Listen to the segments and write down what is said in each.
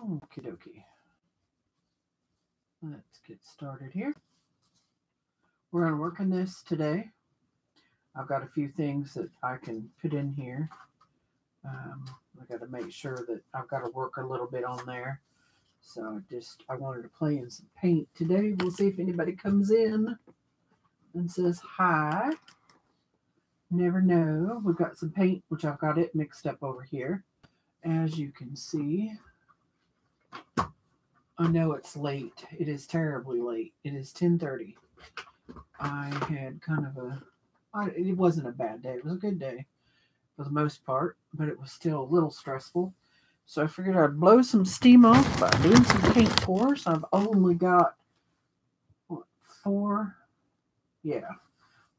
Okie dokie. Let's get started here. We're going to work on this today. I've got a few things that I can put in here. I got to make sure that I've got to work a little bit on there. So I wanted to play in some paint today. We'll see if anybody comes in and says hi. Never know. We've got some paint, which I've got it mixed up over here. As you can see, I know it's late. It is terribly late. It is 10:30. I had kind of it wasn't a bad day. It was a good day for the most part, but it was still a little stressful. So I figured I'd blow some steam off by doing some paint pours. I've only got, four? Yeah.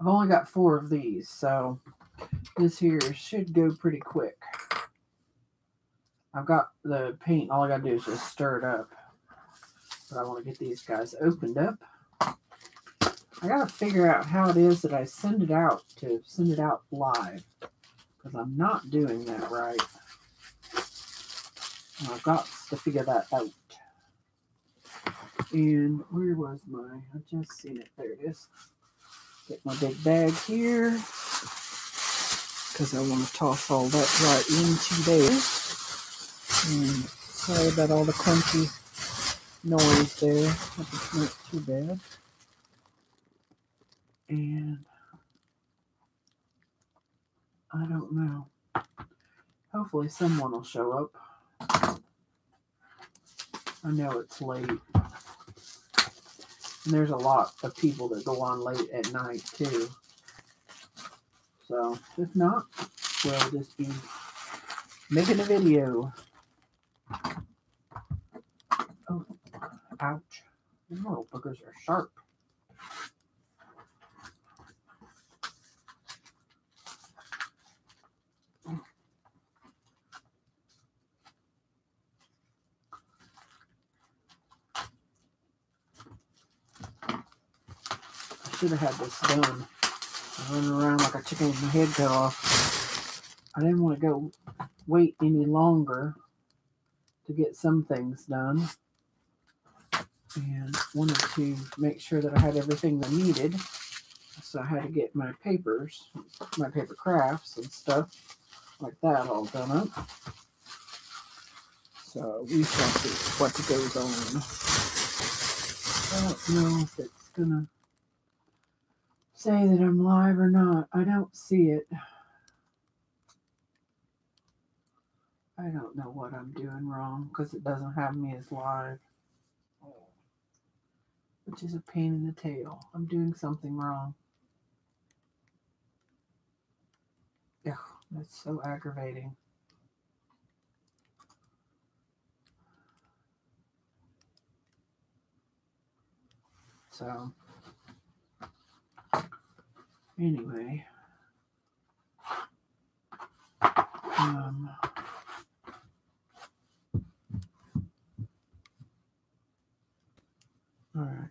I've only got 4 of these, so this here should go pretty quick. I've got the paint. All I got to do is just stir it up. But I want to get these guys opened up. I got to figure out how it is that I send it out live, because I'm not doing that right. And I've got to figure that out. And where was I just seen it. There it is. Get my big bag here, because I want to toss all that right into there. And sorry about all the crunchy noise there. Hope it's not too bad. And I don't know. Hopefully someone will show up. I know it's late. And there's a lot of people that go on late at night too. So if not, we'll just be making a video. Oh, ouch. These little boogers are sharp. I should have had this done. I'm running around like a chicken with my head cut off. I didn't want to wait any longer to get some things done. And wanted to make sure that I had everything I needed. So I had to get my papers, my paper crafts and stuff like that all done up. So we shall see what goes on. I don't know if it's going to say that I'm live or not. I don't see it. I don't know what I'm doing wrong, because it doesn't have me as live. Which is a pain in the tail. I'm doing something wrong. Ugh, that's so aggravating. So, anyway. All right.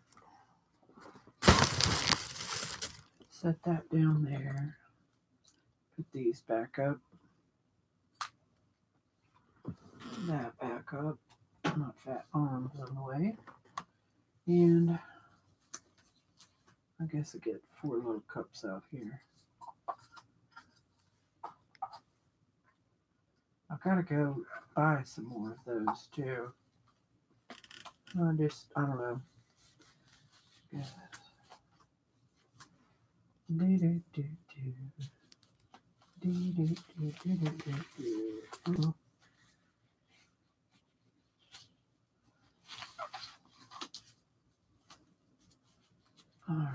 Set that down there. Put these back up. That back up. Not fat arms in the way. And I guess I get 4 little cups out here. I've got to go buy some more of those too. I don't know. Yeah. All right.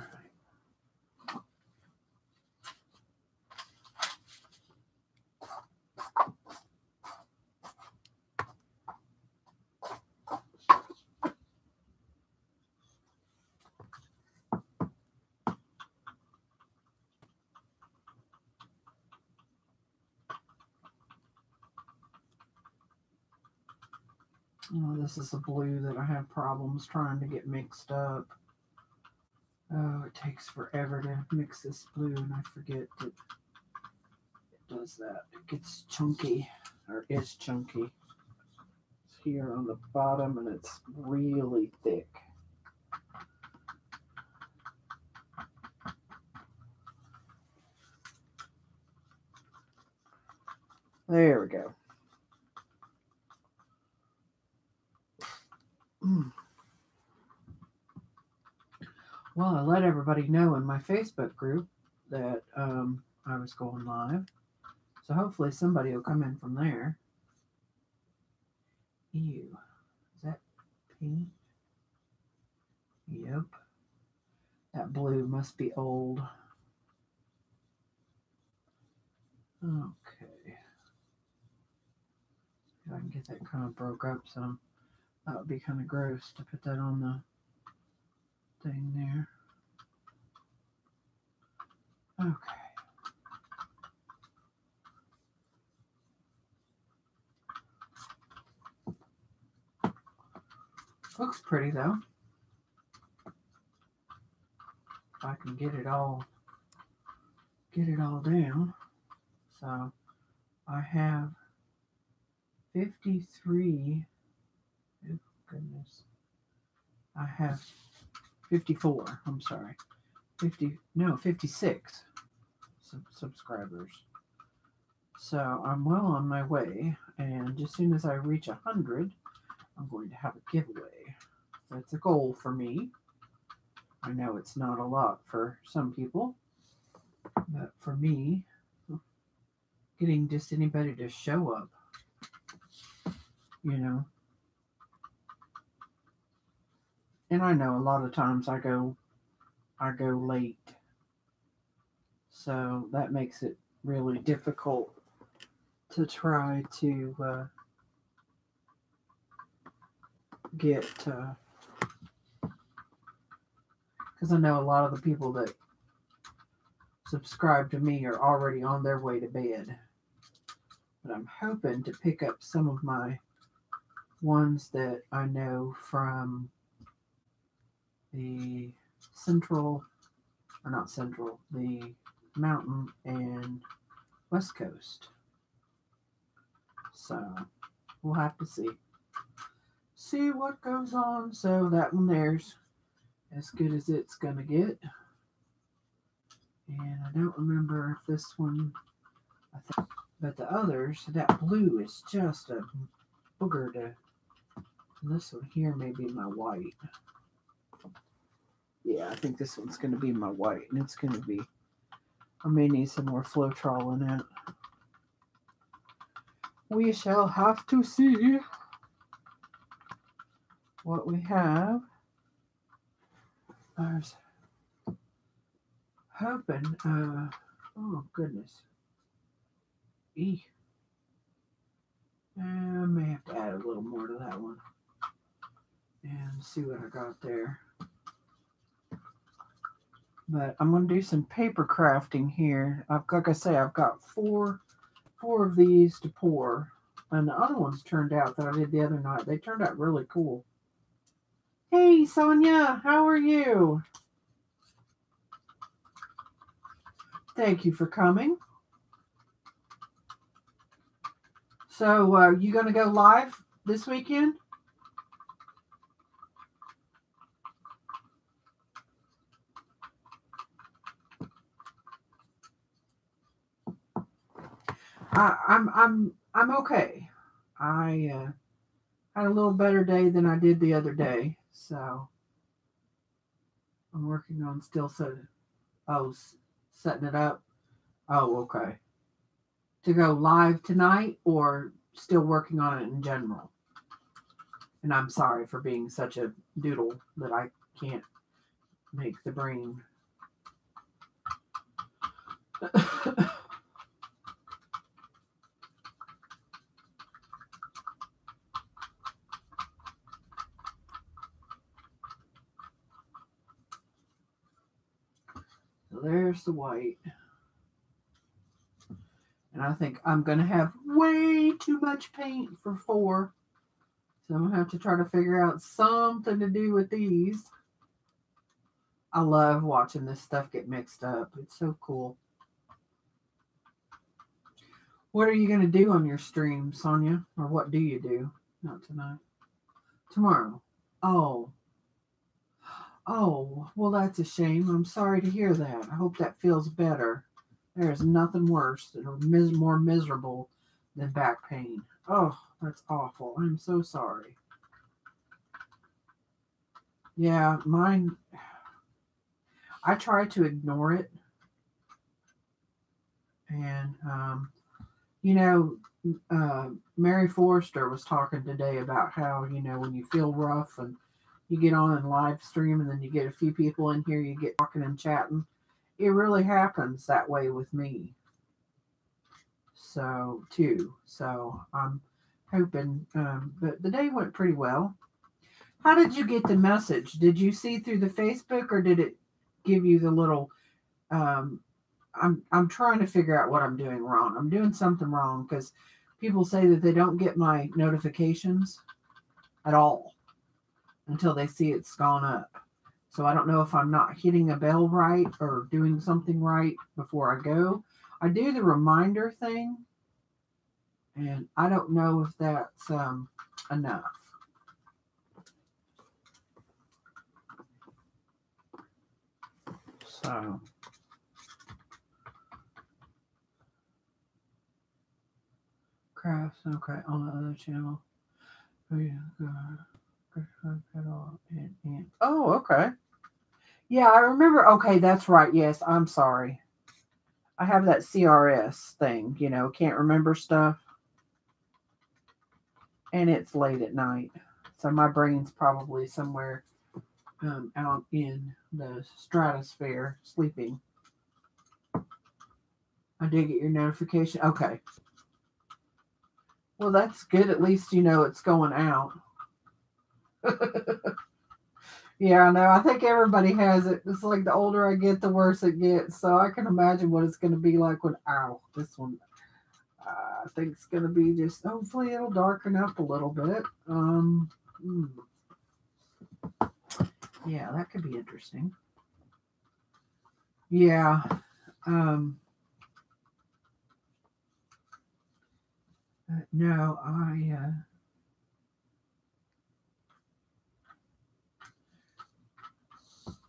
Oh, this is the blue that I have problems trying to get mixed up. Oh, it takes forever to mix this blue, and I forget that it does that. It gets chunky, or is chunky. here on the bottom, and it's really thick. There we go. Well, I let everybody know in my Facebook group that I was going live. So hopefully somebody will come in from there. Ew. Is that pink? Yep. That blue must be old. Okay. If I can get that kind of broke up some. That would be kind of gross to put that on the thing there. Okay. Looks pretty though. If I can get it all down. So I have 53. Oh goodness. I have 54. I'm sorry. 56 subscribers. So I'm well on my way, and as soon as I reach 100, I'm going to have a giveaway. That's a goal for me. I know it's not a lot for some people, but for me, getting just anybody to show up, And I know a lot of times I go late, so that makes it really difficult to try to get, because I know a lot of the people that subscribe to me are already on their way to bed. But I'm hoping to pick up some of my ones that I know from the the Mountain and West Coast. So we'll have to see what goes on. So that one there's as good as it's gonna get. And I don't remember if this one, but the others, that blue is just a booger to. And this one here may be my white. Yeah, I think this one's going to be my white, and it's going to be, I may need some more Floetrol in it. We shall have to see what we have. I was hoping, oh goodness. I may have to add a little more to that one and see what I got there. But I'm going to do some paper crafting here. Like I say, I've got four of these to pour. And the other ones turned out that I did the other night. They turned out really cool. Hey, Sonia, how are you? Thank you for coming. So, you going to go live this weekend? I'm okay. I had a little better day than I did the other day, so I'm working on still setting it up. Oh, okay. To go live tonight, or still working on it in general? And I'm sorry for being such a doodle that I can't make the brain. So there's the white. And I think I'm going to have way too much paint for 4. So I'm going to have to try to figure out something to do with these. I love watching this stuff get mixed up. It's so cool. What are you going to do on your stream, Sonia? Or what do you do? Not tonight. Tomorrow. Oh. Oh, well, that's a shame. I'm sorry to hear that. I hope that feels better. There is nothing worse or more miserable than back pain. Oh, that's awful. I'm so sorry. Yeah, mine, I try to ignore it. And, you know, Mary Forrester was talking today about how, when you feel rough and you get on and live stream and then you get a few people in here, you get talking and chatting. It really happens that way with me. So, too. So, I'm hoping, but the day went pretty well. How did you get the message? Did you see through the Facebook or did it give you the little, um, I'm trying to figure out what I'm doing wrong. I'm doing something wrong because people say that they don't get my notifications at all until they see it's gone up. So I don't know if I'm not hitting a bell right or doing something right before I go. I do the reminder thing, and I don't know if that's enough. So. Crafts, okay, on the other channel. Oh, okay. Yeah, I remember. Okay, that's right. Yes, I'm sorry. I have that CRS thing, can't remember stuff. And it's late at night. So my brain's probably somewhere out in the stratosphere sleeping. I did get your notification. Okay. Well, that's good. At least it's going out. Yeah, no, I think everybody has it. It's like the older I get, the worse it gets. So I can imagine what it's going to be like when, this one, I think it's going to be just, hopefully it'll darken up a little bit. Yeah, that could be interesting. Yeah. No,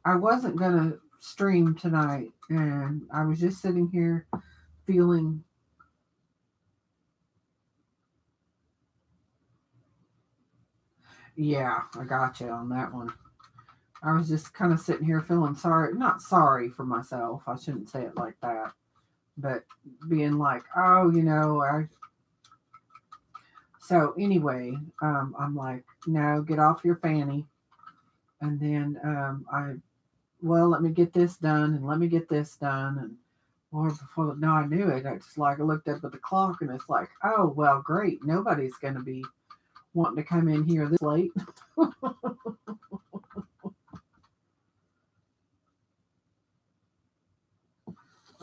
I wasn't going to stream tonight, and I was just sitting here feeling. Yeah, I got you on that one. I was just kind of sitting here feeling sorry, not sorry for myself. I shouldn't say it like that, but being like, So anyway, I'm like, no, get off your fanny, and then let me get this done, and let me get this done, and before no, I knew it. I just I looked up at the clock, and it's like, oh well, great, nobody's going to be wanting to come in here this late.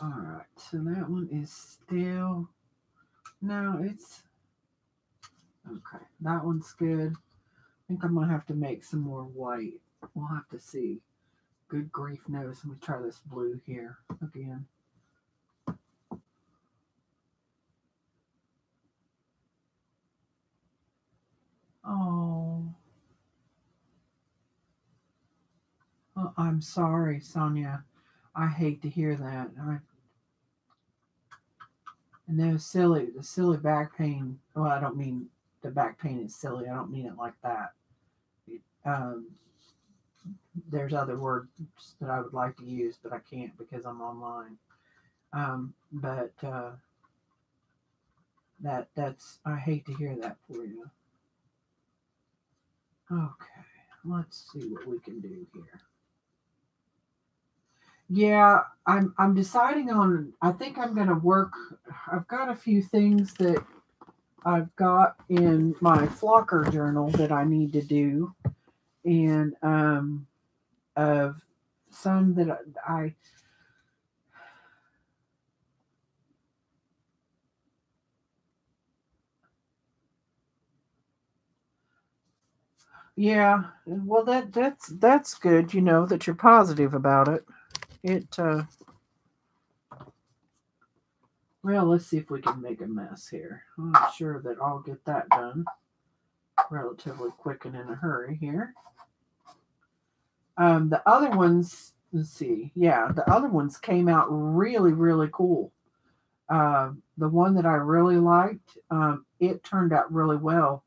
All right, so that one is still, no, it's, okay, that one's good. I think I'm going to have to make some more white. We'll have to see. Good grief knows. Let me try this blue here again. Oh, I'm sorry, Sonia. I hate to hear that. And then the silly back pain. Well, I don't mean the back pain is silly. I don't mean it like that. There's other words that I would like to use, but I can't because I'm online. But that's I hate to hear that for you. Okay, let's see what we can do here. Yeah, I'm deciding on. I think I'm going to work. I've got a few things that I've got in my flocker journal that I need to do, and of some that I yeah. Well, that's good. That you're positive about it. It well, let's see if we can make a mess here. I'm not sure that I'll get that done. relatively quick and in a hurry here. The other ones, let's see. Yeah, the other ones came out really, really cool. The one that I really liked, it turned out really well.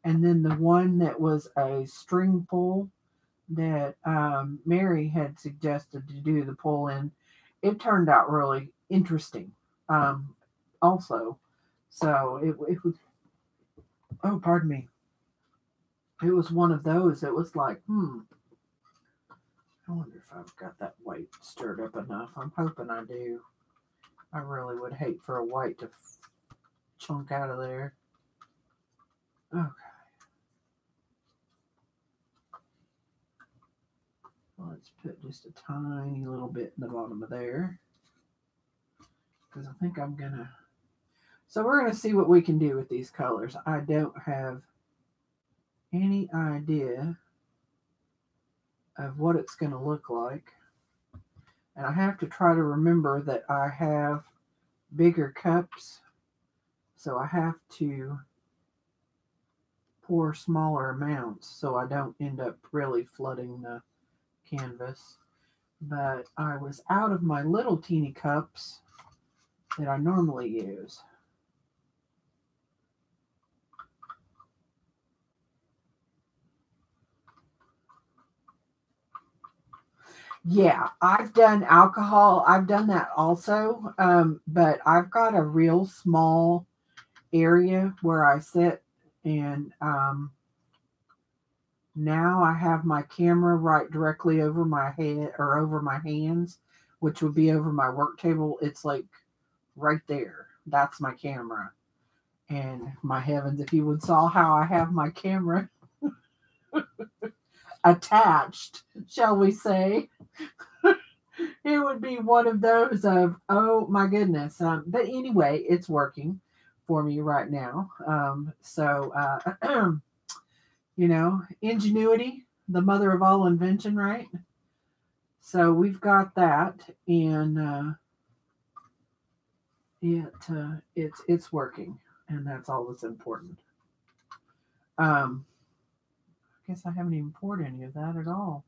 And then the one that was a string pull that Mary had suggested to do the pull in, it turned out really interesting. Um, also, so it was. Oh, pardon me. It was one of those. It was like, I wonder if I've got that white stirred up enough. I'm hoping I do. I really would hate for a white to chunk out of there. Okay, let's put just a tiny little bit in the bottom of there because I think I'm gonna. So we're gonna see what we can do with these colors. I don't have any idea of what it's gonna look like, and I have to try to remember that I have bigger cups, so I have to pour smaller amounts so I don't end up really flooding the canvas. But I was out of my little teeny cups that I normally use. Yeah, I've done alcohol. I've done that also. But I've got a real small area where I sit, and now I have my camera right directly over my head or over my hands, which would be over my work table. It's like right there. That's my camera. And my heavens, if you would saw how I have my camera attached, shall we say, it would be one of those of, oh my goodness. But anyway, it's working for me right now. Ingenuity, the mother of all invention, right? So we've got that, and it's working, and that's all that's important. I guess I haven't even poured any of that at all.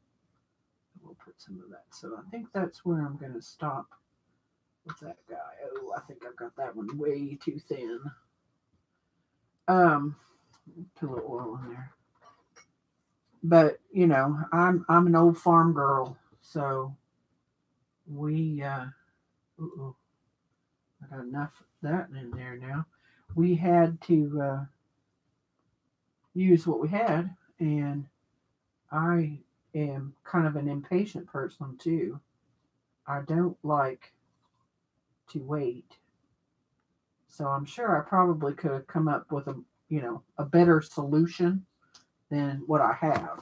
We'll put some of that. So I think that's where I'm going to stop with that guy. Oh, I think I've got that one way too thin. Um, put a little oil in there. But I'm an old farm girl, so we I got enough of that in there now. We had to use what we had, and I am kind of an impatient person too. I don't like to wait. So I'm sure I probably could have come up with a better solution than what I have.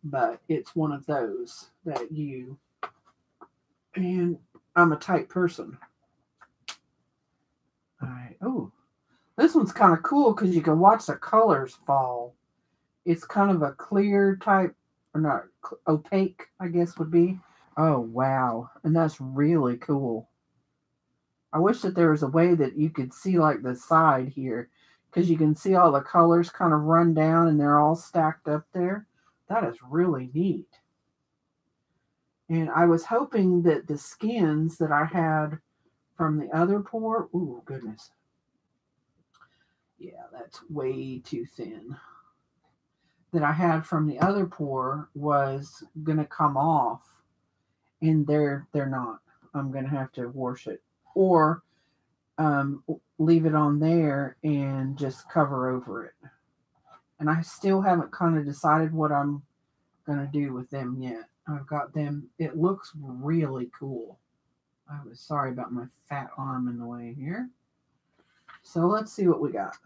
But it's one of those that and I'm a type person. All right. Oh, this one's kind of cool because you can watch the colors fall. It's kind of a clear type, or not opaque, I guess would be. Oh, wow. And that's really cool. I wish that there was a way that you could see like the side here because you can see all the colors kind of run down and they're all stacked up there. That is really neat. And I was hoping that the skins that I had from the other pour, ooh, goodness. Yeah, that's way too thin. That I had from the other pour was going to come off, and they're not. I'm going to have to wash it or um, leave it on there and just cover over it. And I still haven't kind of decided what I'm going to do with them yet. I've got them. It looks really cool. I was sorry about my fat arm in the way here. So let's see what we got.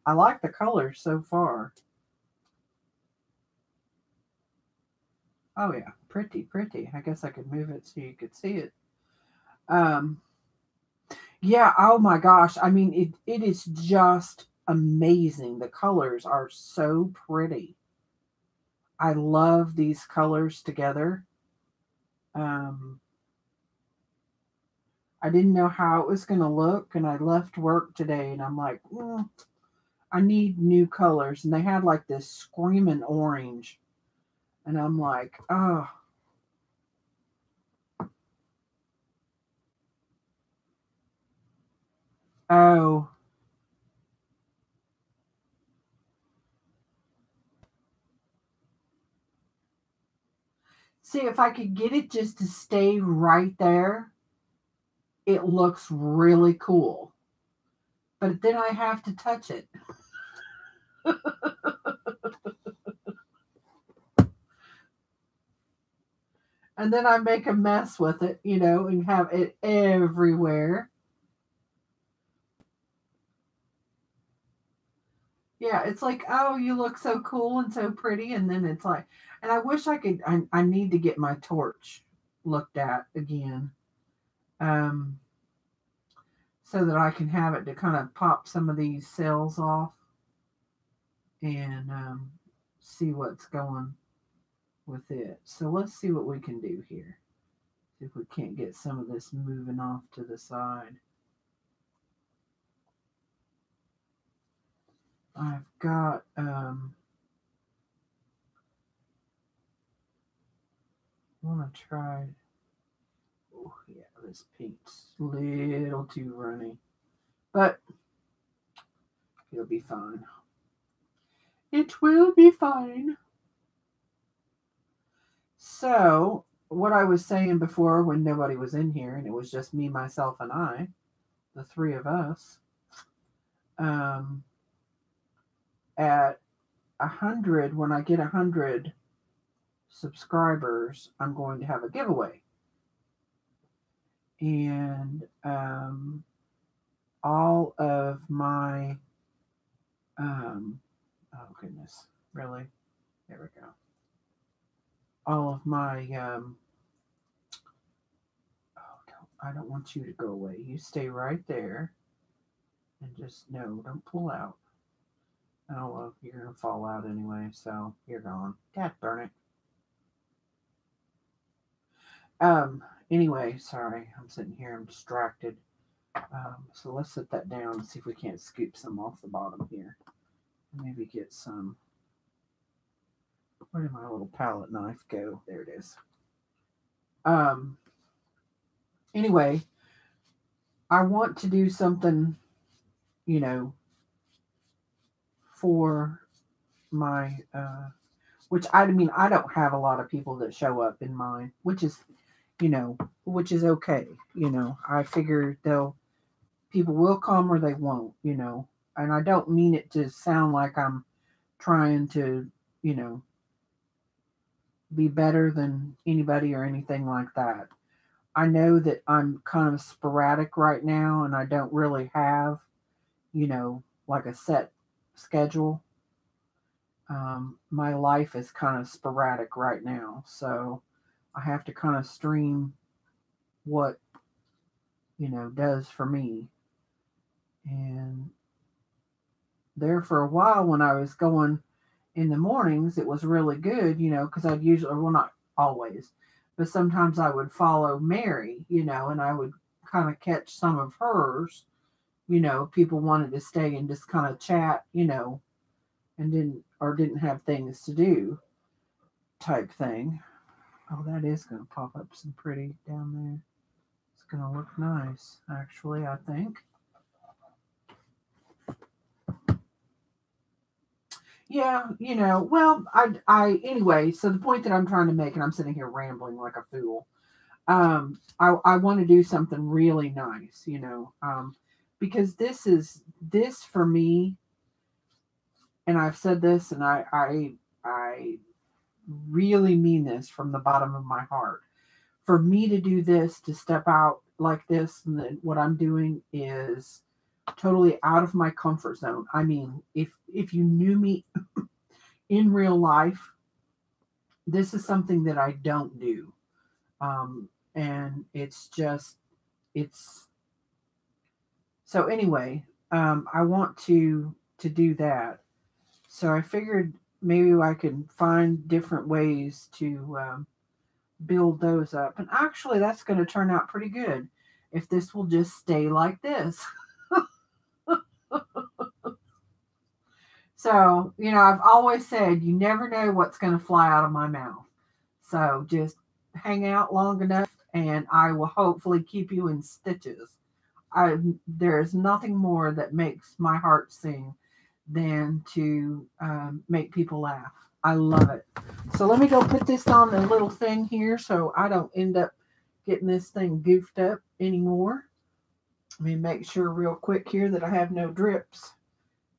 I like the colors so far. Oh yeah, pretty, pretty. I guess I could move it so you could see it. Um, yeah, oh my gosh. I mean, it is just amazing. The colors are so pretty. I love these colors together. Um, I didn't know how it was going to look, and I left work today, and I'm like, I need new colors. And they had like this screaming orange. And I'm like, oh. Oh. See, if I could get it just to stay right there, it looks really cool. But then I have to touch it. And then I make a mess with it, and have it everywhere. Yeah, it's like, oh, you look so cool and so pretty. And then it's like, and I wish I need to get my torch looked at again, um, so that I can have it to kind of pop some of these cells off and see what's going with it. So let's see what we can do here. See if we can't get some of this moving off to the side. I've got I want to try. Oh yeah, this pink's a little too runny, but it'll be fine. It will be fine. So, what I was saying before when nobody was in here and it was just me, myself, and I, the three of us, um, at 100, when I get 100 subscribers, I'm going to have a giveaway. And all of my, oh goodness, really? There we go. All of my, I don't want you to go away. You stay right there and just, no, don't pull out. Oh, well, you're going to fall out anyway, so you're gone. God darn it. Anyway, sorry, I'm sitting here, I'm distracted. So let's set that down and see if we can't scoop some off the bottom here. Maybe get some. Where did my little palette knife go? There it is. Anyway, I want to do something, for my, which I mean, I don't have a lot of people that show up in mine, which is okay. I figure people will come or they won't, and I don't mean it to sound like I'm trying to, be better than anybody or anything like that. I know that I'm kind of sporadic right now and I don't really have, like a set schedule. My life is kind of sporadic right now. So I have to kind of stream what, does for me. And there for a while when I was going in the mornings, it was really good, because I'd usually, well, not always, but sometimes I would follow Mary, and I would kind of catch some of hers, people wanted to stay and just kind of chat, and didn't have things to do type thing. Oh, that is going to pop up some pretty down there. It's going to look nice, actually, I think. Yeah, well, anyway, so the point that I'm trying to make, and I'm sitting here rambling like a fool, I want to do something really nice, because this for me, and I've said this, and I really mean this from the bottom of my heart. For me to do this, to step out like this, and then what I'm doing is totally out of my comfort zone. I mean, if you knew me in real life, this is something that I don't do. And it's so anyway, I want to do that. So I figured maybe I could find different ways to build those up. And actually, that's going to turn out pretty good if this will just stay like this. So, you know, I've always said you never know what's going to fly out of my mouth. So just hang out long enough and I will hopefully keep you in stitches. There's nothing more that makes my heart sing than to make people laugh. I love it. So let me go put this on the little thing here so I don't end up getting this thing goofed up anymore. Let me make sure real quick here that I have no drips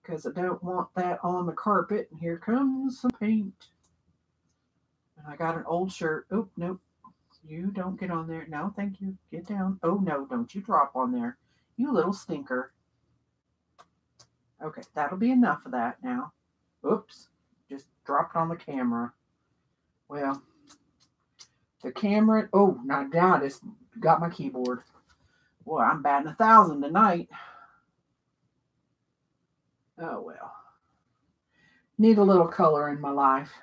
because I don't want that on the carpet. And here comes some paint. And I got an old shirt. Oh, nope. You don't get on there. No, thank you. Get down. Oh, no, don't you drop on there. You little stinker. Okay, that'll be enough of that now. Oops, just dropped on the camera. Well, the camera. Oh, now I just got my keyboard. Boy, I'm batting 1,000 tonight. Oh, well. Need a little color in my life.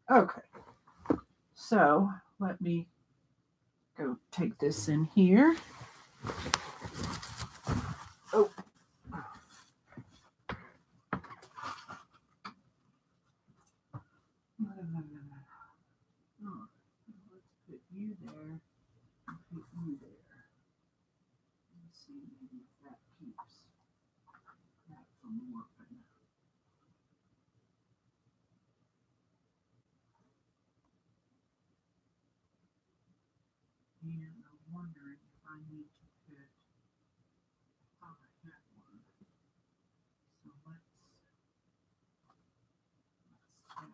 Okay. So, let me go take this in here. Oh. Let's put you there. Put you there. Let's see maybe if that keeps that from working. And I'm wondering if I need to put. Oh, I had one. So let's stack her.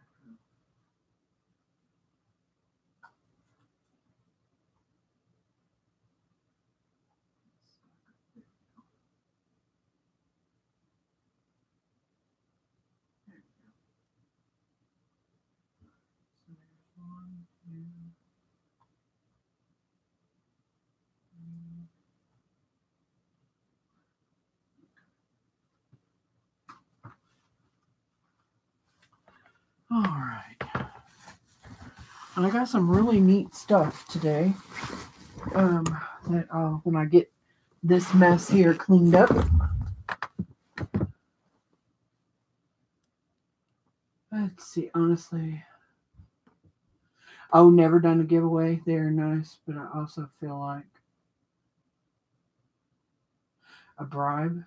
There we go. So there's 1, 2, 3. All right. And I got some really neat stuff today. That when I get this mess here cleaned up. Let's see, honestly. Oh, never done a giveaway. They're nice, but I also feel like a bribe.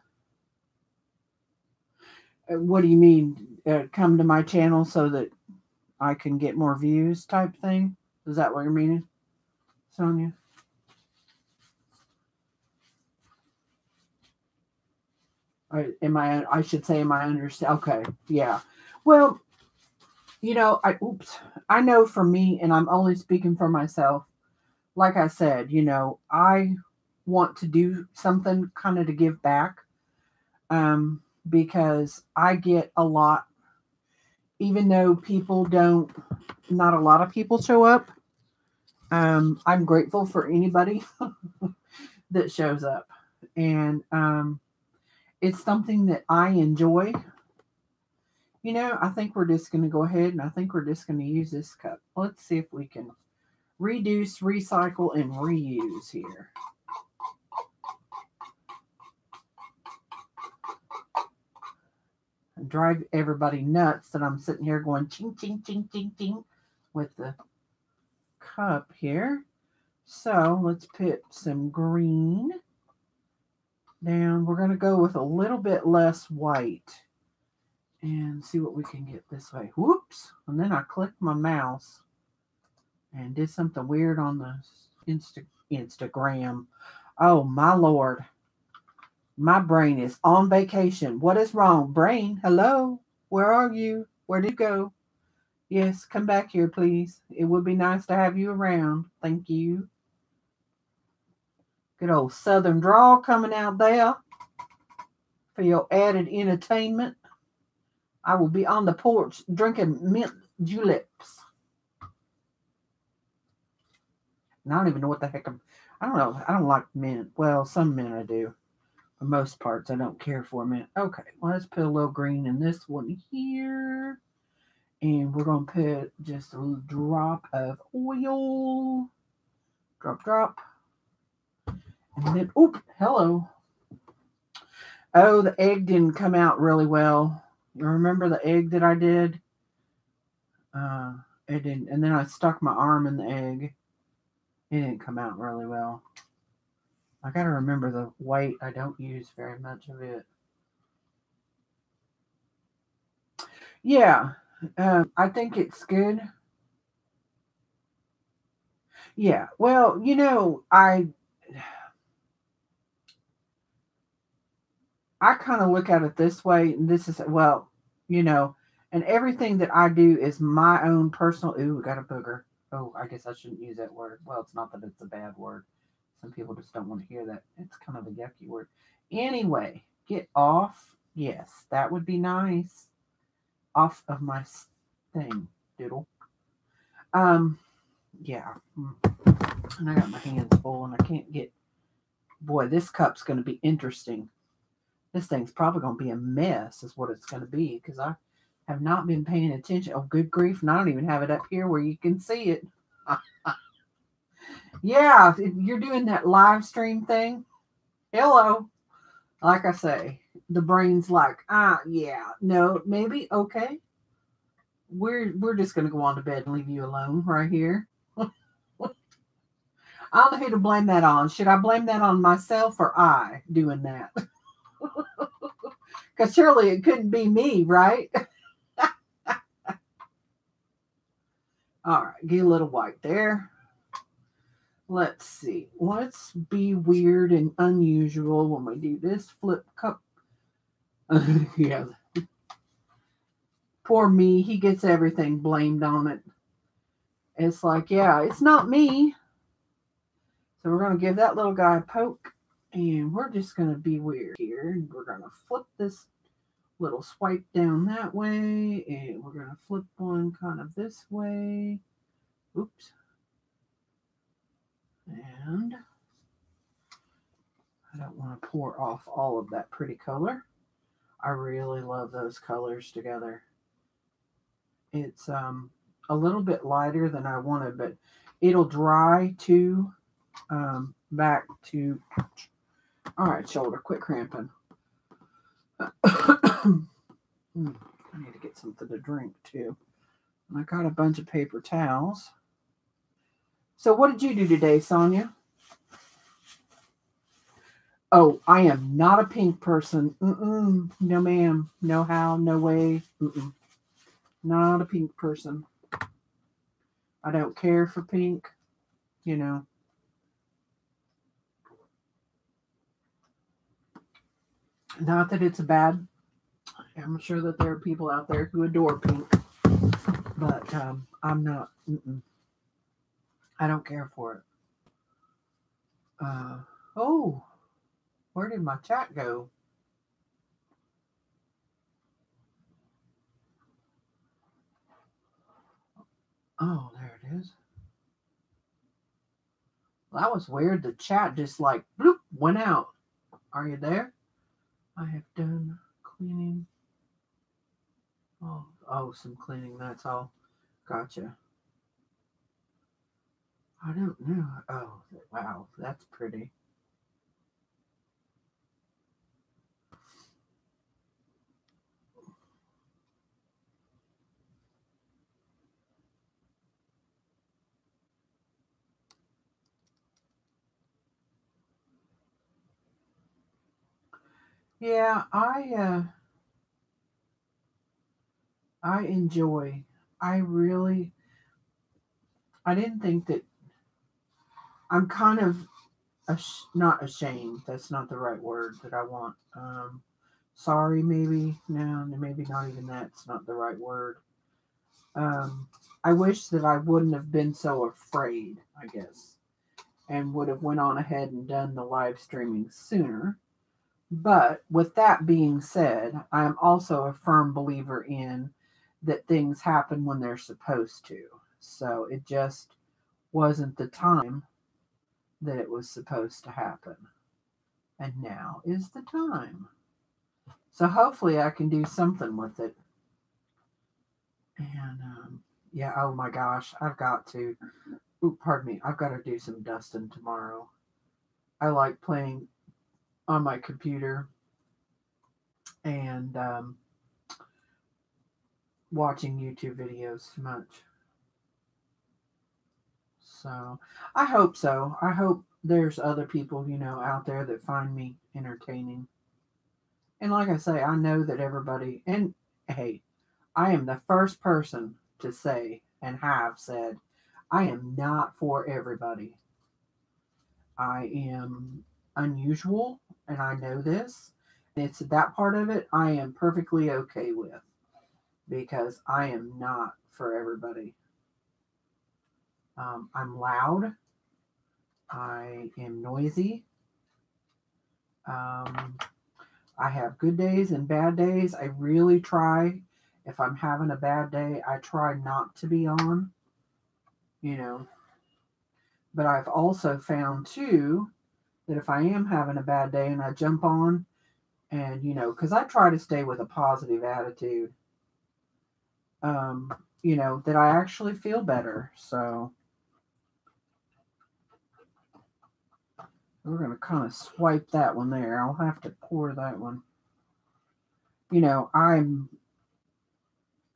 What do you mean? Come to my channel so that I can get more views type thing? Is that what you're meaning, Sonia? I should say, am I understand? Okay, yeah. Well, you know, I know for me, and I'm only speaking for myself. Like I said, you know, I want to do something kind of to give back, because I get a lot, even though people don't, not a lot of people show up. I'm grateful for anybody that shows up, and it's something that I enjoy. You know, I think we're just going to go ahead and I think we're just going to use this cup. Let's see if we can reduce, recycle, and reuse here. And drive everybody nuts that I'm sitting here going ching, ching, ching, ching, ching with the cup here. So let's put some green down. We're going to go with a little bit less white and see what we can get this way. Whoops. And then I clicked my mouse and did something weird on the Instagram. Oh, my Lord. My brain is on vacation. What is wrong? Brain, hello? Where are you? Where did you go? Yes, come back here, please. It would be nice to have you around. Thank you. Good old Southern drawl coming out there for your added entertainment. I will be on the porch drinking mint juleps. And I don't even know what the heck I don't know. I don't like mint. Well, some mint I do. For most parts, I don't care for mint. Okay, well, let's put a little green in this one here. And we're going to put just a little drop of oil. Drop, drop. And then, oop, hello. Oh, the egg didn't come out really well. Remember the egg that I did? Uh, it didn't, and then I stuck my arm in the egg. It didn't come out really well. I gotta remember the white. I don't use very much of it. Yeah, I think it's good. Yeah. Well, I kind of look at it this way, and this is well, you know, and everything that I do is my own personal. Ooh, got a booger. Oh, I guess I shouldn't use that word. Well, it's not that it's a bad word. Some people just don't want to hear that. It's kind of a yucky word. Anyway, get off. Yes, that would be nice. Off of my thing, doodle. Um, yeah. And I got my hands full, and I can't get. Boy, this cup's going to be interesting. This thing's probably going to be a mess, is what it's going to be, because I have not been paying attention. Oh, good grief. And I don't even have it up here where you can see it. Yeah, if you're doing that live stream thing, hello. Like I say, the brain's like, yeah, no, maybe, okay. We're just going to go on to bed and leave you alone right here. I don't know who to blame that on. Should I blame that on myself or I doing that? Because surely it couldn't be me, right? All right, get a little white there. Let's see. Let's be weird and unusual when we do this flip cup. Yeah. Poor me. He gets everything blamed on it. It's like, yeah, it's not me. So we're going to give that little guy a poke. And we're just going to be weird here. And we're going to flip this little swipe down that way. And we're going to flip one kind of this way. Oops. And I don't want to pour off all of that pretty color. I really love those colors together. It's a little bit lighter than I wanted, but it'll dry too. Back to, all right, shoulder, quit cramping. I need to get something to drink too. I got a bunch of paper towels. So what did you do today, Sonia? Oh, I am not a pink person. No, ma'am. No how, no way. Not a pink person. I don't care for pink, you know. Not that it's bad. I'm sure that there are people out there who adore pink, but I'm not. I don't care for it. Oh, where did my chat go? Oh, there it is. Well, that was weird. The chat just like bloop went out. Are you there? I have done cleaning. Oh, some cleaning. That's all. Gotcha. I don't know. Oh, wow, that's pretty. Yeah, I enjoy. I really. I didn't think that. I'm kind of not ashamed. That's not the right word that I want. Sorry, maybe. No, maybe not even that's not the right word. I wish that I wouldn't have been so afraid, I guess, and would have went on ahead and done the live streaming sooner. But with that being said, I am also a firm believer in that things happen when they're supposed to. So it just wasn't the time that it was supposed to happen. And now is the time. So hopefully I can do something with it. And yeah, oh my gosh, I've got to. Ooh, pardon me, I've got to do some dusting tomorrow. I like playing on my computer, and watching YouTube videos too much. So I hope so. I hope there's other people, out there that find me entertaining. And like I say, I know that everybody, and hey, I am the first person to say and have said, I am not for everybody. I am unusual, and I know this. It's that part of it I am perfectly okay with because I am not for everybody. I'm loud. I am noisy. Um, I have good days and bad days. I really try. If I'm having a bad day, I try not to be on, you know. But I've also found too that if I am having a bad day and I jump on and, because I try to stay with a positive attitude, that I actually feel better. So we're going to kind of swipe that one there. I'll have to pour that one.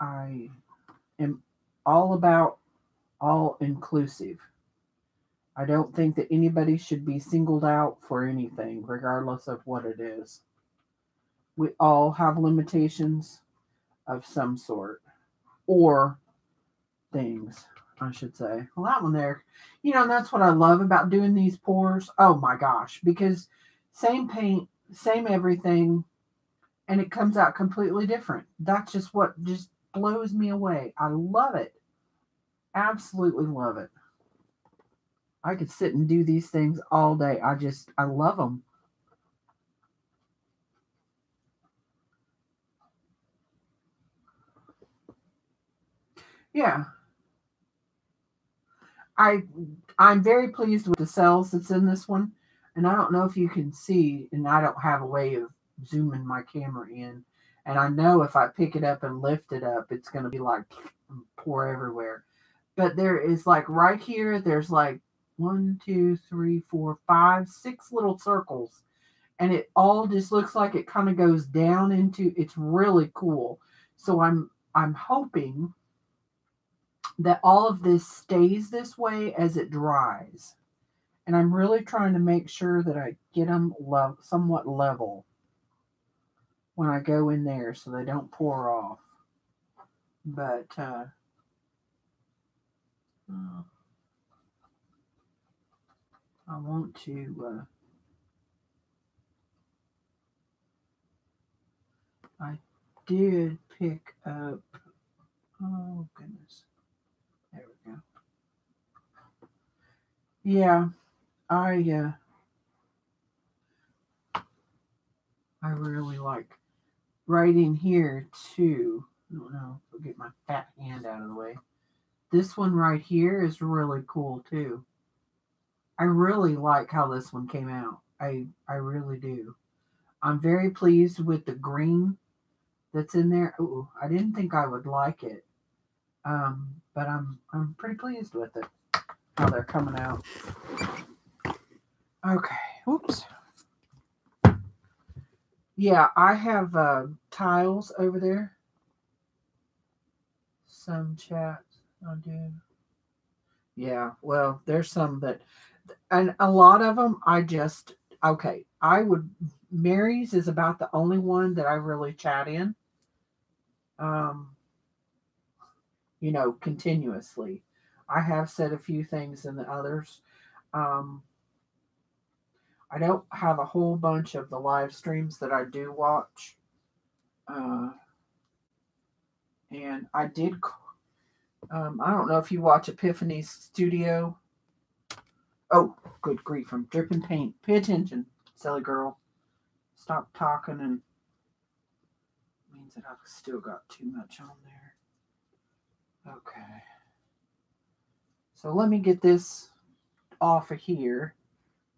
I am all about all inclusive. I don't think that anybody should be singled out for anything, regardless of what it is. We all have limitations of some sort, or things, I should say. Well, that one there, and that's what I love about doing these pours. Oh my gosh, because same paint, same everything, and it comes out completely different. That's just what just blows me away. I love it. Absolutely love it. I could sit and do these things all day. I love them. Yeah, I I'm very pleased with the cells that's in this one, and I don't know if you can see, and I don't have a way of zooming my camera in, and I know if I pick it up and lift it up, it's going to be like pour everywhere. But there is like right here, there's like one, two, three, four, five, six little circles, and it all just looks like it kind of goes down into. It's really cool. So I'm hoping that all of this stays this way as it dries. And I'm really trying to make sure that I get them somewhat level when I go in there so they don't pour off. But I want to, I did pick up, oh goodness, there we go. Yeah, I, I really like right in here too. I don't know, I'll get my fat hand out of the way. This one right here is really cool too. I really like how this one came out. I really do. I'm very pleased with the green that's in there. Ooh, I didn't think I would like it. But I'm pretty pleased with it. How they're coming out. Okay. Oops. Yeah, I have tiles over there. Some chat I do. Yeah, well, there's some that, and a lot of them I just, okay, I would, Mary's is about the only one that I really chat in, um, continuously. I have said a few things in the others. Um, I don't have a whole bunch of the live streams that I do watch. Uh, and I did, I don't know if you watch Epiphany's Studio. Oh, good grief, I'm dripping paint. Pay attention, silly girl. Stop talking and means that I've still got too much on there. Okay. So let me get this off of here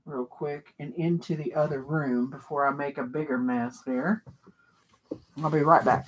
real quick and into the other room before I make a bigger mess there. I'll be right back.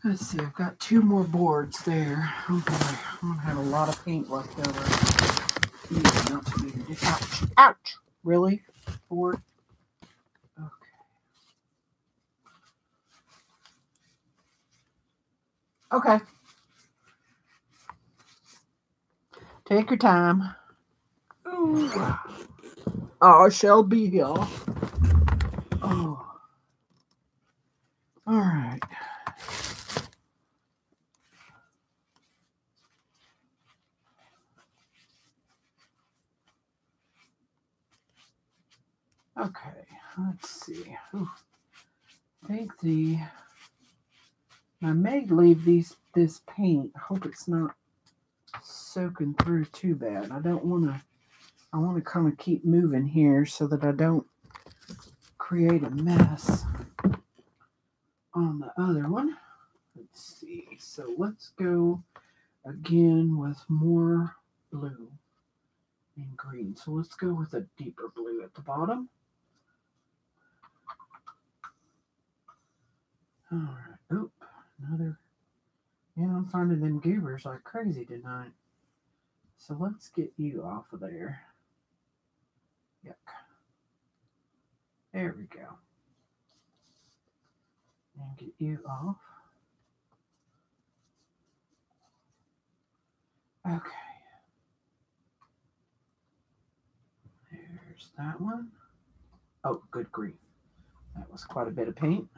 Let's see, I've got 2 more boards there. Oh boy, I'm going to have a lot of paint left over. Yeah, not to be ouch, ouch. Really? Board? Okay. Okay. Take your time. Ooh. I shall be here. Oh. All right. Okay, let's see. Ooh. I think I may leave this paint. I hope it's not soaking through too bad. I want to kind of keep moving here so that I don't create a mess on the other one. Let's see. So let's go again with more blue and green. So let's go with a deeper blue at the bottom. All right. Oop, another. Yeah, I'm finding them goobers like crazy tonight. So let's get you off of there. Yuck. There we go. And get you off. Okay. There's that one. Oh, good grief. That was quite a bit of paint.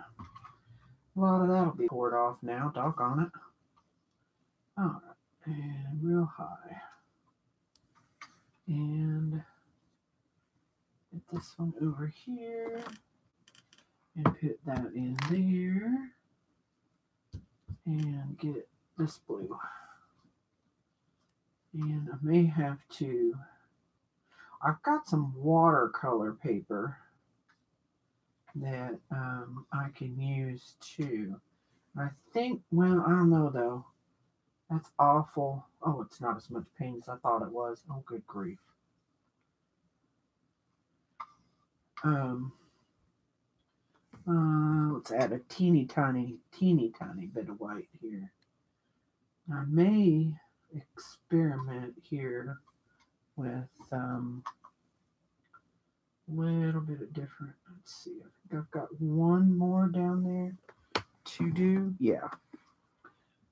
A lot of that'll be poured off now. Doggone it. Alright. And real high. And get this one over here. And put that in there. And get this blue. And I may have to... I've got some watercolor paper that I can use too. I think, well, I don't know though. That's awful. Oh, it's not as much paint as I thought it was. Oh, good grief. Let's add a teeny tiny bit of white here. I may experiment here with a little bit of different. Let's see. I think I've got one more down there to do. Yeah.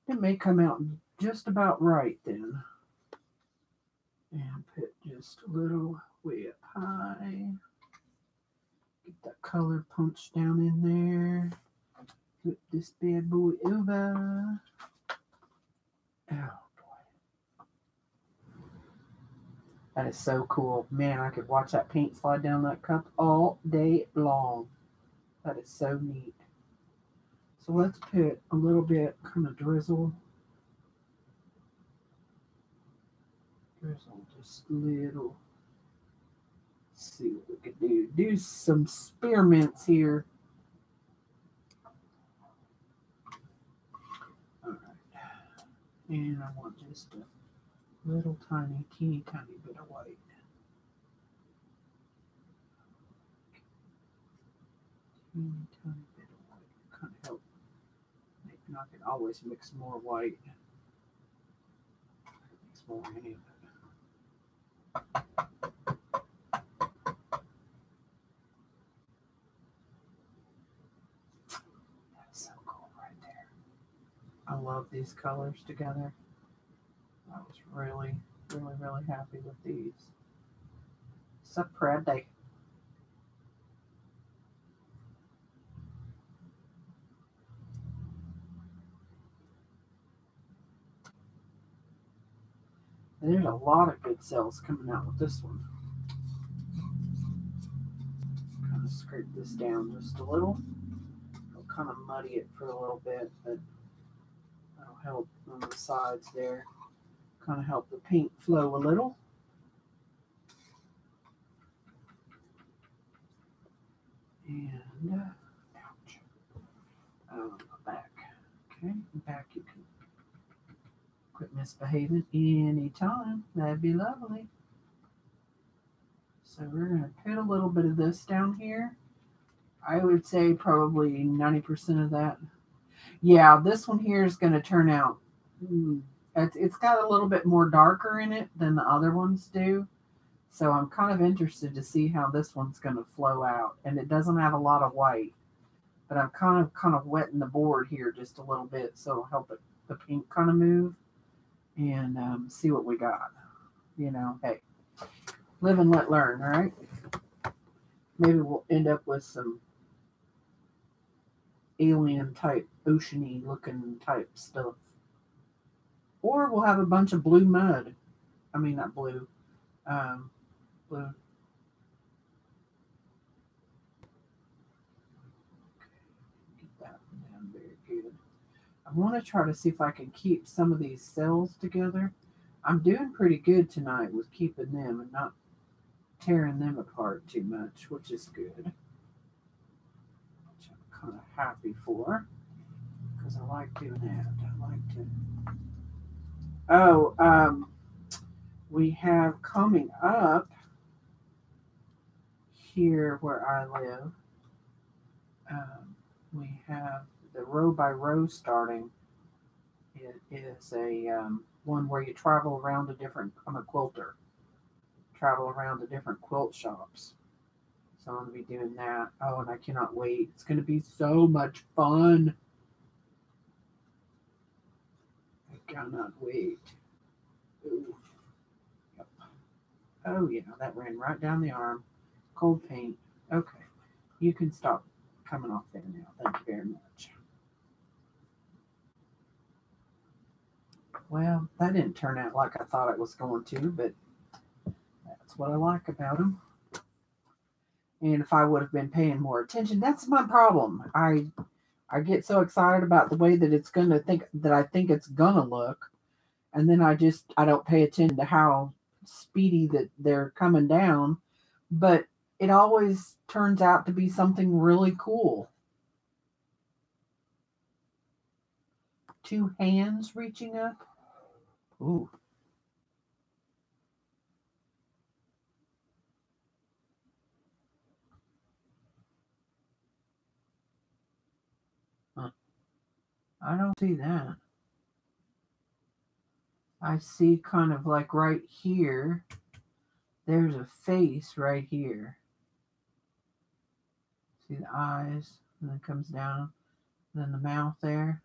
It may come out just about right then. And put just a little way up high. Get that color punched down in there. Put this bad boy over. Oh boy. That is so cool. Man, I could watch that paint slide down that cup all day long. That is so neat. So let's put a little bit, kind of drizzle. Drizzle just a little. Let's see what we can do. Do some spearmints here. All right. And I want just a little tiny, teeny tiny bit of white. Teeny tiny bit of white. Kind of help. Maybe I can always mix more white. Mix more any of it. That's so cool right there. I love these colors together. I was really, really, really happy with these. So pretty. There's a lot of good cells coming out with this one. Kind of scrape this down just a little. It'll kind of muddy it for a little bit, but that'll help on the sides there. Kind of help the paint flow a little. And ouch. Oh, my back. Okay, back you can quit misbehaving anytime. That'd be lovely. So we're going to put a little bit of this down here. I would say probably 90% of that. Yeah, this one here is going to turn out, it's got a little bit more darker in it than the other ones do. So I'm kind of interested to see how this one's going to flow out. And it doesn't have a lot of white, but I'm kind of wetting the board here just a little bit so it'll help the pink kind of move and see what we got. Hey, live and let learn, all right? Maybe we'll end up with some alien type, oceany looking type stuff. Or we'll have a bunch of blue mud. I mean, not blue. Blue. Get that down very good. I want to try to see if I can keep some of these cells together. I'm doing pretty good tonight with keeping them and not tearing them apart too much, which is good. Which I'm kind of happy for because I like doing that. I like to. Oh, we have coming up here where I live. We have the row by row starting. It is a one where you travel around a different. I'm a quilter. Travel around to different quilt shops. So I'm going to be doing that. Oh, and I cannot wait. It's going to be so much fun. I cannot wait. Ooh. Yep. Oh, yeah, that ran right down the arm. Cold paint. Okay. You can stop coming off there now. Thank you very much. Well, that didn't turn out like I thought it was going to, but that's what I like about them. And if I would have been paying more attention, that's my problem. I get so excited about the way that it's going to think that I think it's going to look, and then I don't pay attention to how speedy that they're coming down, but it always turns out to be something really cool. Two hands reaching up. Ooh. Huh. I don't see that. I see kind of like right here, there's a face right here. See the eyes, and then it comes down, and then the mouth there.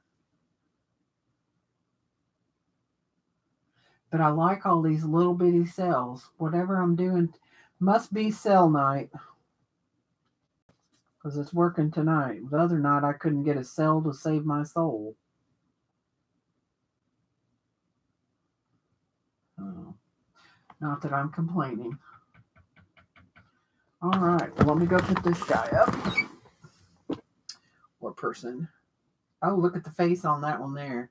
But I like all these little bitty cells. Whatever I'm doing must be cell night because it's working tonight. The other night I couldn't get a cell to save my soul. Oh, not that I'm complaining. All right, well, let me go put this guy up. Or person. Oh, look at the face on that one there.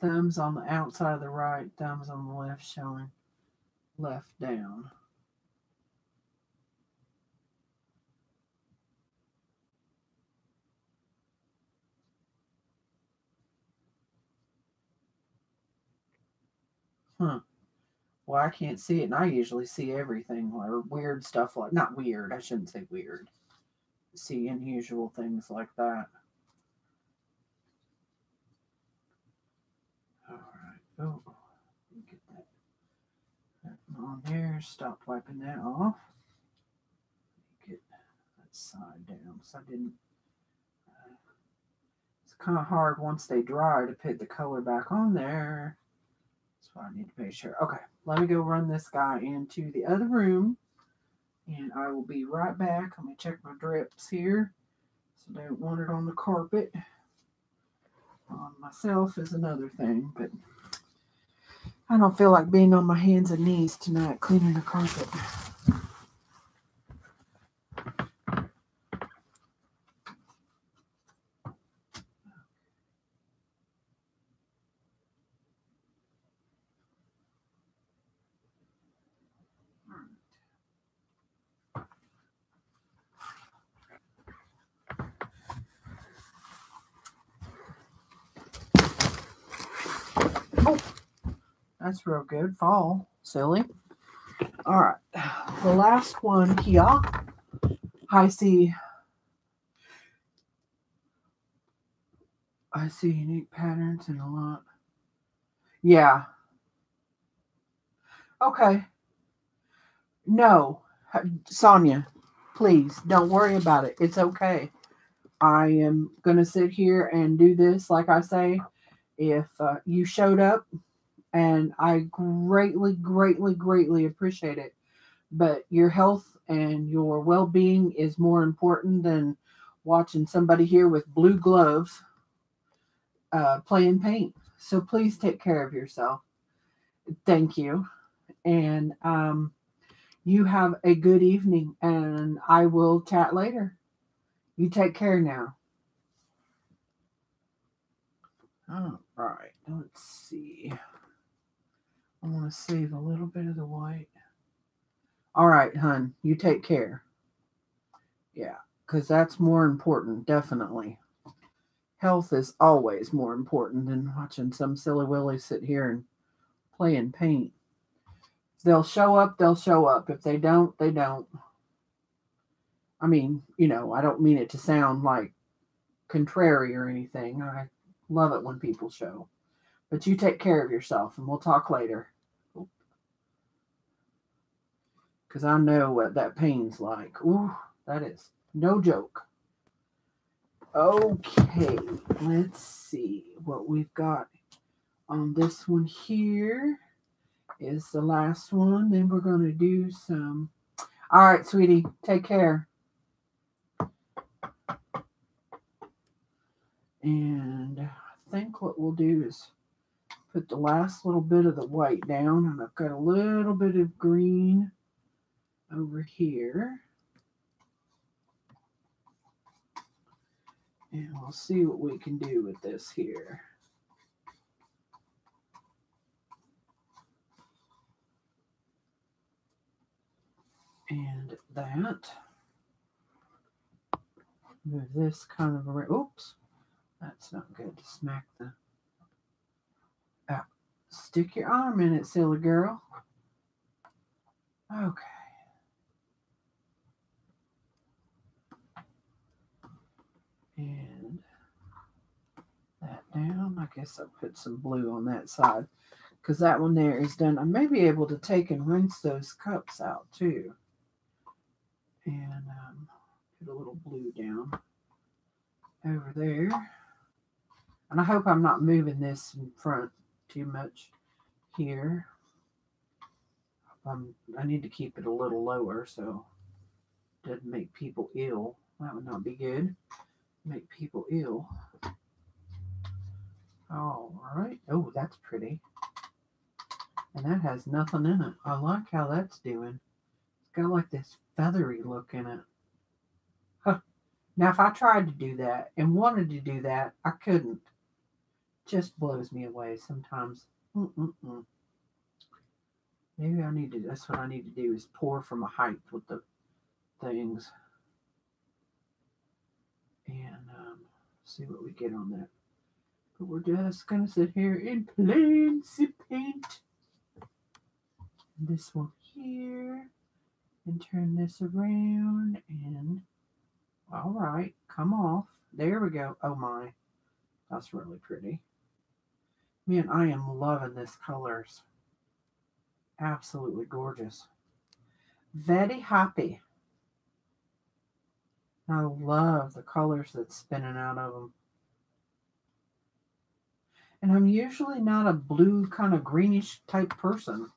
Thumbs on the outside of the right, thumbs on the left showing left down. Huh. Well, I can't see it, and I usually see everything or weird stuff like not weird. I shouldn't say weird. See unusual things like that. All right. Oh, get that on there. Stop wiping that off. Get that side down. So I didn't. It's kind of hard once they dry to put the color back on there. That's why I need to make sure. Okay, let me go run this guy into the other room, and I will be right back. Let me check my drips here. So I don't want it on the carpet. On myself is another thing, but I don't feel like being on my hands and knees tonight cleaning the carpet. Oh, that's real good. Fall. Silly. All right. The last one here, I see I see unique patterns in a lot. Yeah. Okay. No, Sonia, please don't worry about it. It's okay. I am going to sit here and do this, like I say. If you showed up, and I greatly, greatly, greatly appreciate it, but your health and your well being is more important than watching somebody here with blue gloves playing paint. So please take care of yourself. Thank you. And you have a good evening, and I will chat later. You take care now. All right, let's see. I want to save a little bit of the white. All right, hun, you take care. Yeah, because that's more important, definitely. Health is always more important than watching some silly willy sit here and play in paint. If they'll show up, they'll show up. If they don't, they don't. I mean, I don't mean it to sound like contrary or anything. I love it when people show. But you take care of yourself, and we'll talk later. Because I know what that pain's like. Ooh, that is no joke. Okay, let's see what we've got on this one here. Is the last one. Then we're going to do some. All right, sweetie, take care. And I think what we'll do is put the last little bit of the white down, and I've got a little bit of green over here. And we'll see what we can do with this here. And that. Move this kind of around. Oops. That's not good to smack the. Stick your arm in it, silly girl. Okay. And that down. I guess I'll put some blue on that side because that one there is done. I may be able to take and rinse those cups out too. And put a little blue down over there. And I hope I'm not moving this in front too much here. I need to keep it a little lower so it doesn't make people ill. That would not be good. Make people ill. All right. Oh, that's pretty. And that has nothing in it. I like how that's doing. It's got like this feathery look in it. Huh. Now, if I tried to do that and wanted to do that, I couldn't. Just blows me away sometimes. Maybe that's what I need to do is pour from a height with the things. And see what we get on that. But we're just going to sit here in plain paint. This one here. And turn this around. And all right, come off. There we go. Oh my. That's really pretty. Man, I am loving this colors. Absolutely gorgeous. Very happy. I love the colors that's spinning out of them. And I'm usually not a blue kind of greenish type person.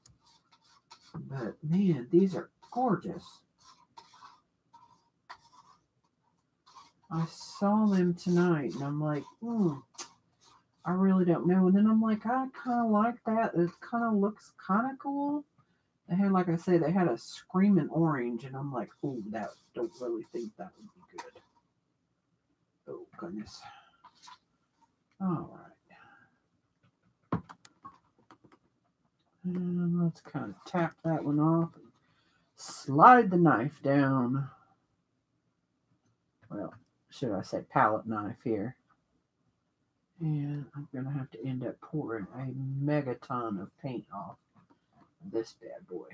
But man, these are gorgeous. I saw them tonight and I'm like, I really don't know. And then I'm like, I kind of like that. It kind of looks kind of cool. They had, like I said, they had a screaming orange, and I'm like, that don't really think that would be good. Oh, goodness. All right. And let's kind of tap that one off and slide the knife down. Well, should I say palette knife here. And I'm going to have to end up pouring a megaton of paint off this bad boy.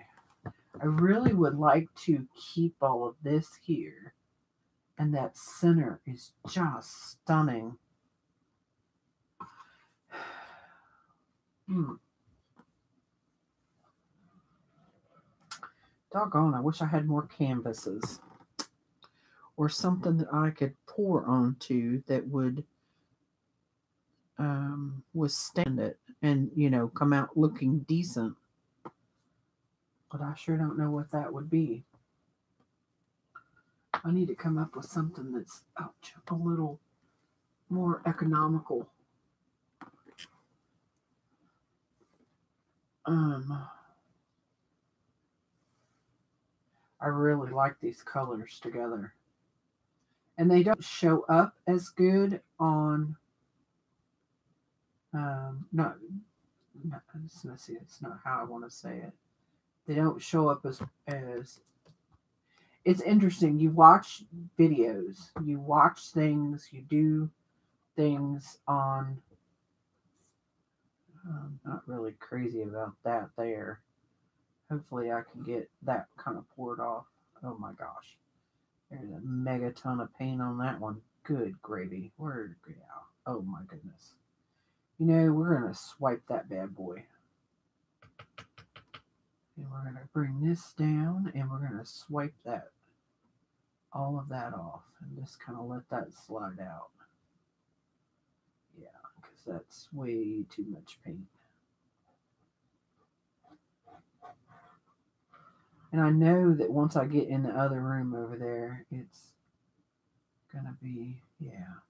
I really would like to keep all of this here. And that center is just stunning. Doggone, I wish I had more canvases. Or something that I could pour onto that would withstand it and, come out looking decent. But I sure don't know what that would be. I need to come up with something that's a little more economical. I really like these colors together. And they don't show up as good on it's not how I want to say it. They don't show up as it's interesting. You watch videos, you watch things, you do things on not really crazy about that there. Hopefully I can get that kind of poured off. Oh my gosh. There's a mega ton of paint on that one. Good gravy. Oh my goodness. We're going to swipe that bad boy. And we're going to bring this down and we're going to swipe all of that off and just kind of let that slide out. Yeah, because that's way too much paint. And I know that once I get in the other room over there, it's going to be, yeah.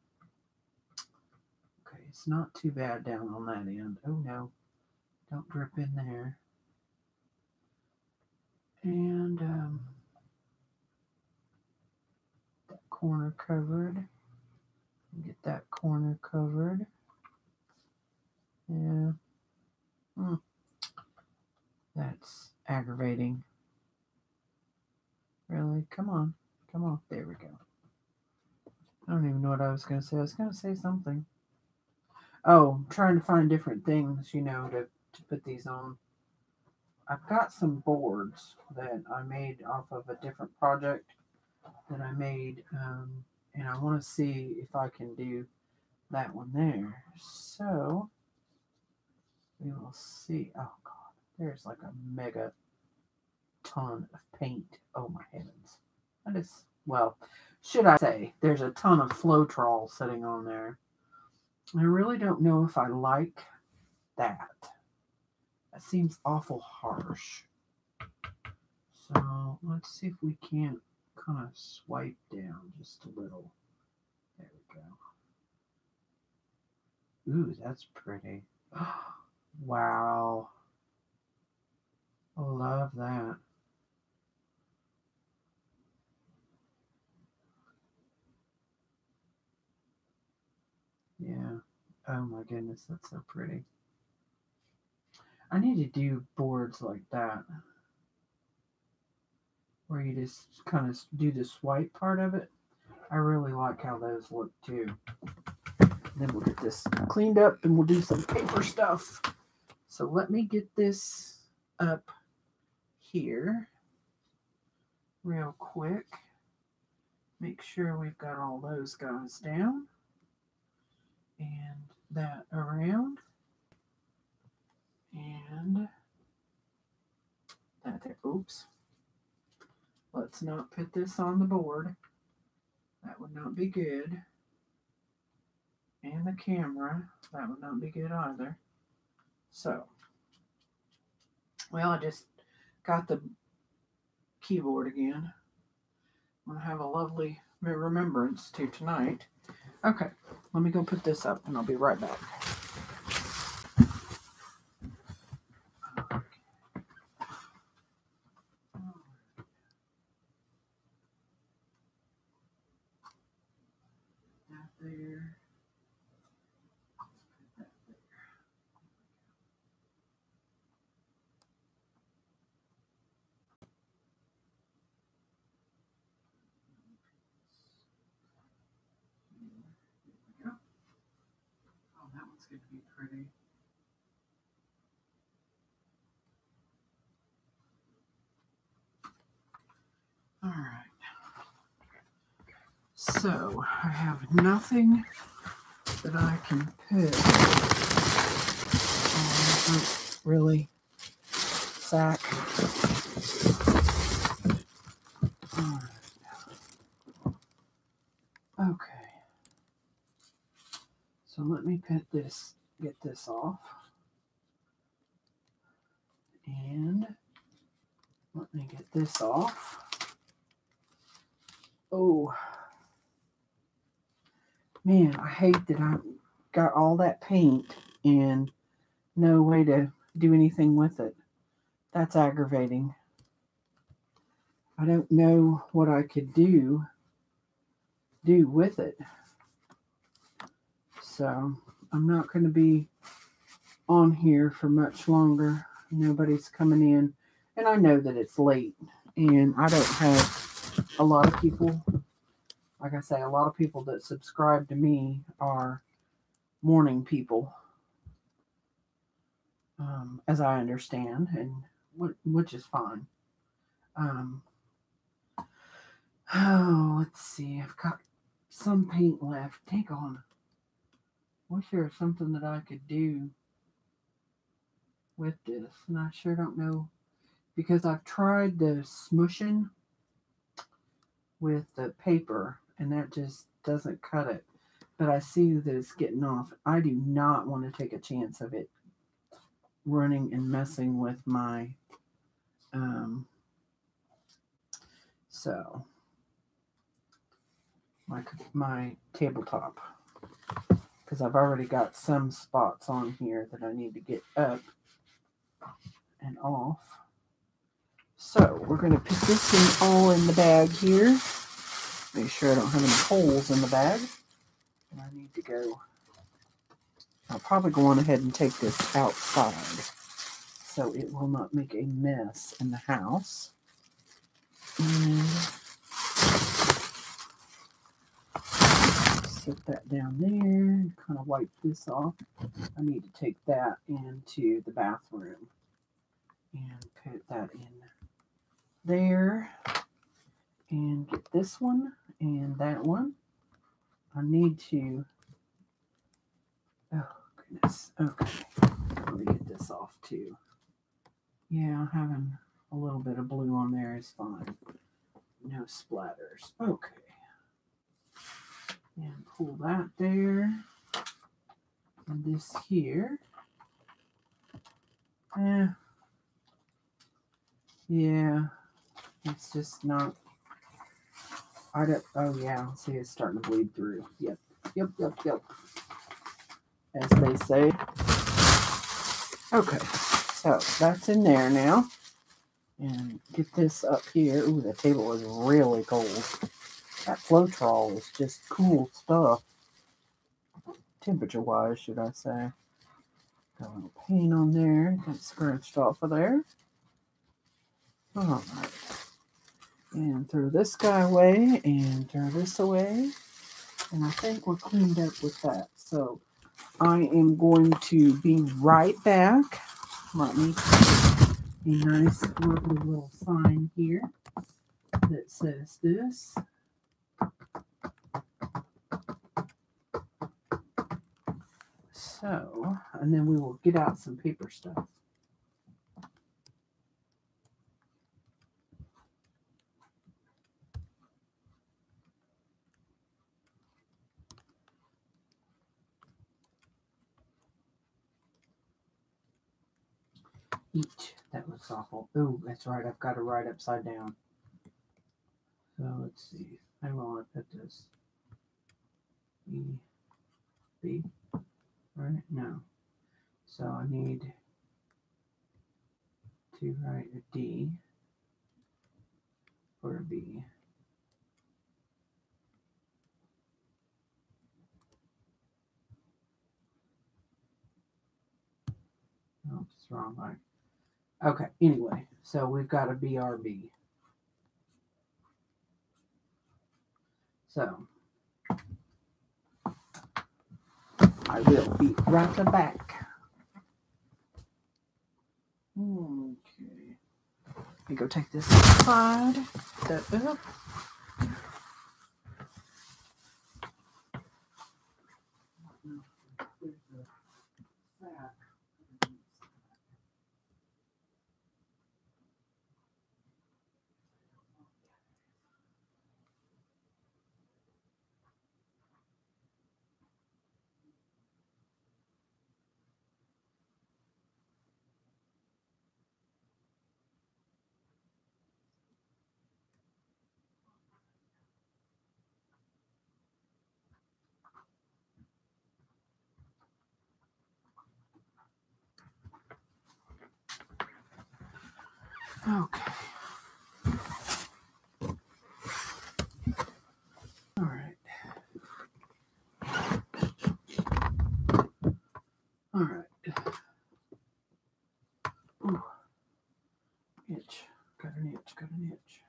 Okay, it's not too bad down on that end. Oh no, don't drip in there. And that corner covered. Get that corner covered. Yeah. That's aggravating. Really? Come on. There we go. I don't even know what I was going to say. I was going to say something. Oh, I'm trying to find different things, to put these on. I've got some boards that I made off of a different project that I made, and I want to see if I can do that one there. So, we will see. Oh, God. There's like a mega ton of paint. Oh, my heavens. Should I say, there's a ton of Floetrol sitting on there. I really don't know if I like that. That seems awful harsh. So let's see if we can't kind of swipe down just a little. There we go. Ooh, that's pretty. Wow. I love that. Yeah. Oh my goodness, that's so pretty. I need to do boards like that, where you just kind of do the swipe part of it. I really like how those look too. Then we'll get this cleaned up and we'll do some paper stuff. So let me get this up here real quick. Make sure we've got all those guys down. And that around. And that there. Oops. Let's not put this on the board. That would not be good. And the camera. That would not be good either. So, well, I just got the keyboard again. I'm going to have a lovely remembrance to tonight. Okay, let me go put this up and I'll be right back. That there. That one's going to be pretty. All right. So I have nothing that I can put on Really? Sack. Okay. So let me get this off. And let me get this off. Oh, man, I hate that I got all that paint and no way to do anything with it. That's aggravating. I don't know what I could do with it. So I'm not going to be on here for much longer. Nobody's coming in. And I know that it's late. And I don't have a lot of people. Like I say, a lot of people that subscribe to me are morning people. As I understand. And which is fine. Oh, let's see. I've got some paint left. Dang on. Wish there was something that I could do with this. And I sure don't know. Because I've tried the smushing with the paper. And that just doesn't cut it. But I see that it's getting off. I do not want to take a chance of it running and messing with my... So... my tabletop, because I've already got some spots on here that I need to get up and off. So we're going to put this thing all in the bag here. Make sure I don't have any holes in the bag. And I need to go. I'll probably go on ahead and take this outside so it will not make a mess in the house. And set that down there, kind of wipe this off. I need to take that into the bathroom and put that in there and get this one and that one. I need to, oh goodness, okay, let me get this off too. Yeah, having a little bit of blue on there is fine. No splatters. Okay. And pull that there. And this here. Yeah. It's just not. I don't. Oh yeah. See, it's starting to bleed through. Yep. As they say. Okay. So that's in there now. And get this up here. Ooh, the table is really cold. That Floetrol is just cool stuff. Temperature-wise, should I say. Got a little paint on there. Got scratched off of there. Alright. And throw this guy away. And throw this away. And I think we're cleaned up with that. So I am going to be right back. Let me put a nice lovely little sign here that says this. So, and then we will get out some paper stuff. Eat. That looks awful. Oh, that's right. I've got to write upside down. So let's see. I want to put this. E. B. Right? No. So I need to write a D for a B. Oh, it's the wrong line. Okay, anyway, so we've got a BRB. So I will be right back. Okay. Let me go take this outside. That up. Okay. All right. All right. Ooh, itch. Got an itch. Got an itch.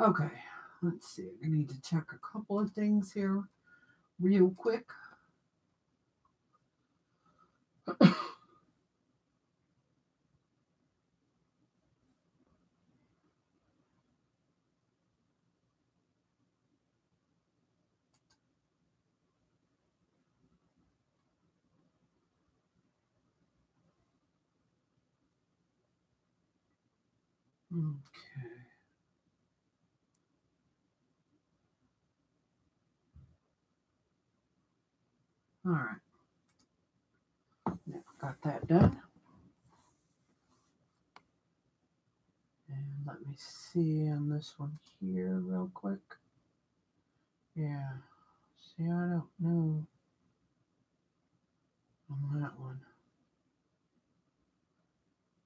Okay, let's see. I need to check a couple of things here real quick. Okay. All right. Now, got that done. And let me see on this one here real quick. Yeah. See, I don't know on that one.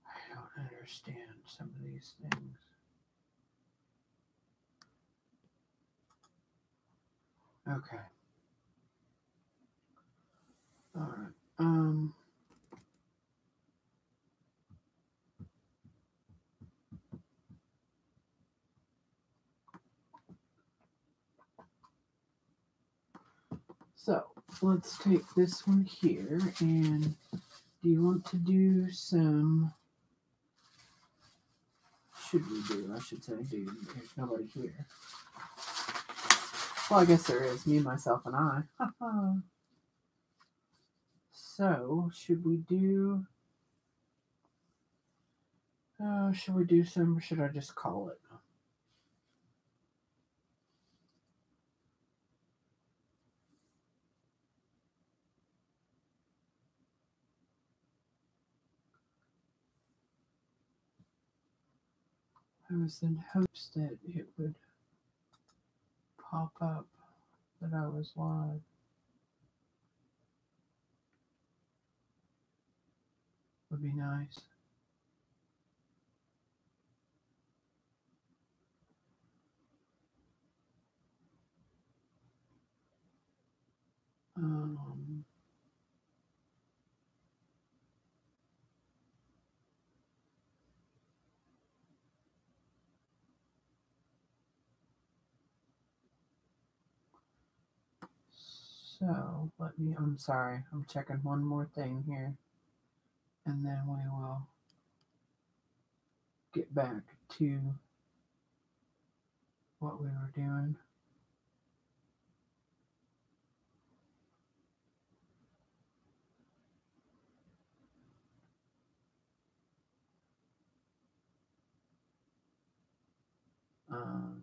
I don't understand some of these things. Okay. All right. So let's take this one here, and do you want to do some? Should we do? I should say, do. There's nobody here. Well, I guess there is me, myself, and I. So should we do? Should we do some? Or should I just call it? I was in hopes that it would pop up that I was live. Would be nice. Um, so let me. I'm sorry. I'm checking one more thing here, and then we will get back to what we were doing. Um,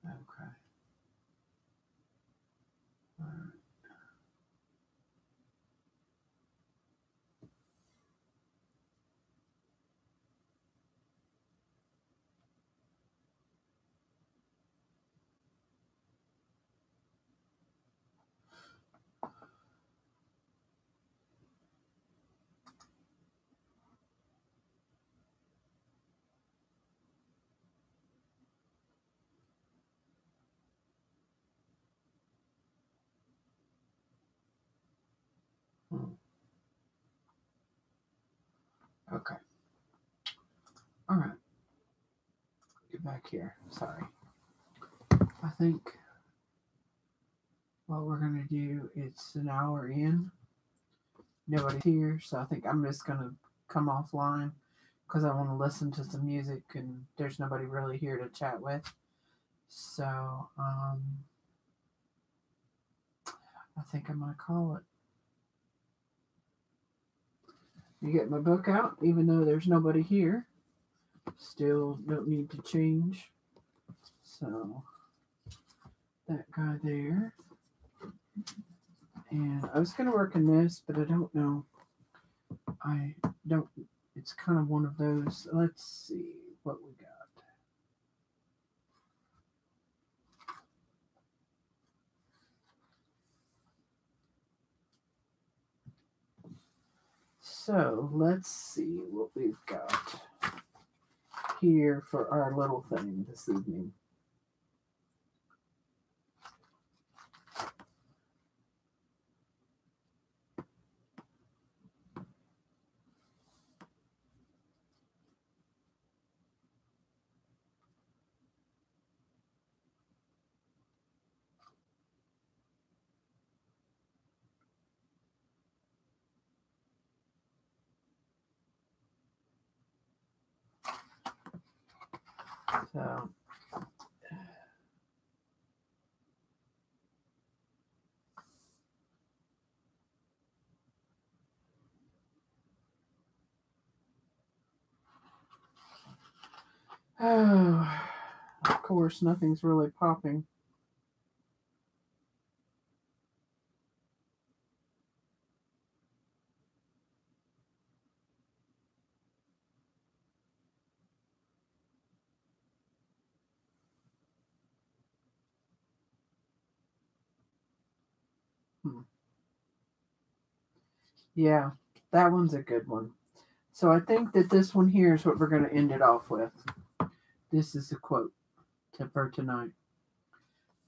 okay. All right. Okay. All right. Get back here. Sorry. I think what we're gonna do. It's an hour in. Nobody's here, so I think I'm just gonna come offline because I want to listen to some music, and there's nobody really here to chat with. So I think I'm gonna call it. to get my book out, even though there's nobody here. Still don't need to change. So that guy there. And I was going to work in this, but I don't know. I don't, it's kind of one of those. Let's see what we got. So let's see what we've got here for our little thing this evening. So oh, of course, nothing's really popping. Yeah, that one's a good one. So I think that this one here is what we're going to end it off with. This is a quote for tonight.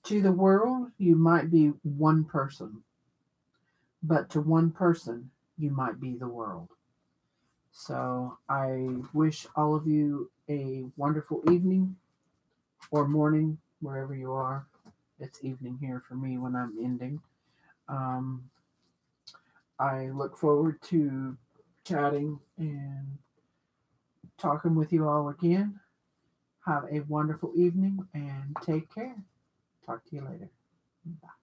To the world, you might be one person, but to one person, you might be the world. So I wish all of you a wonderful evening or morning, wherever you are. It's evening here for me when I'm ending. Um, I look forward to chatting and talking with you all again. Have a wonderful evening and take care. Talk to you later. Bye.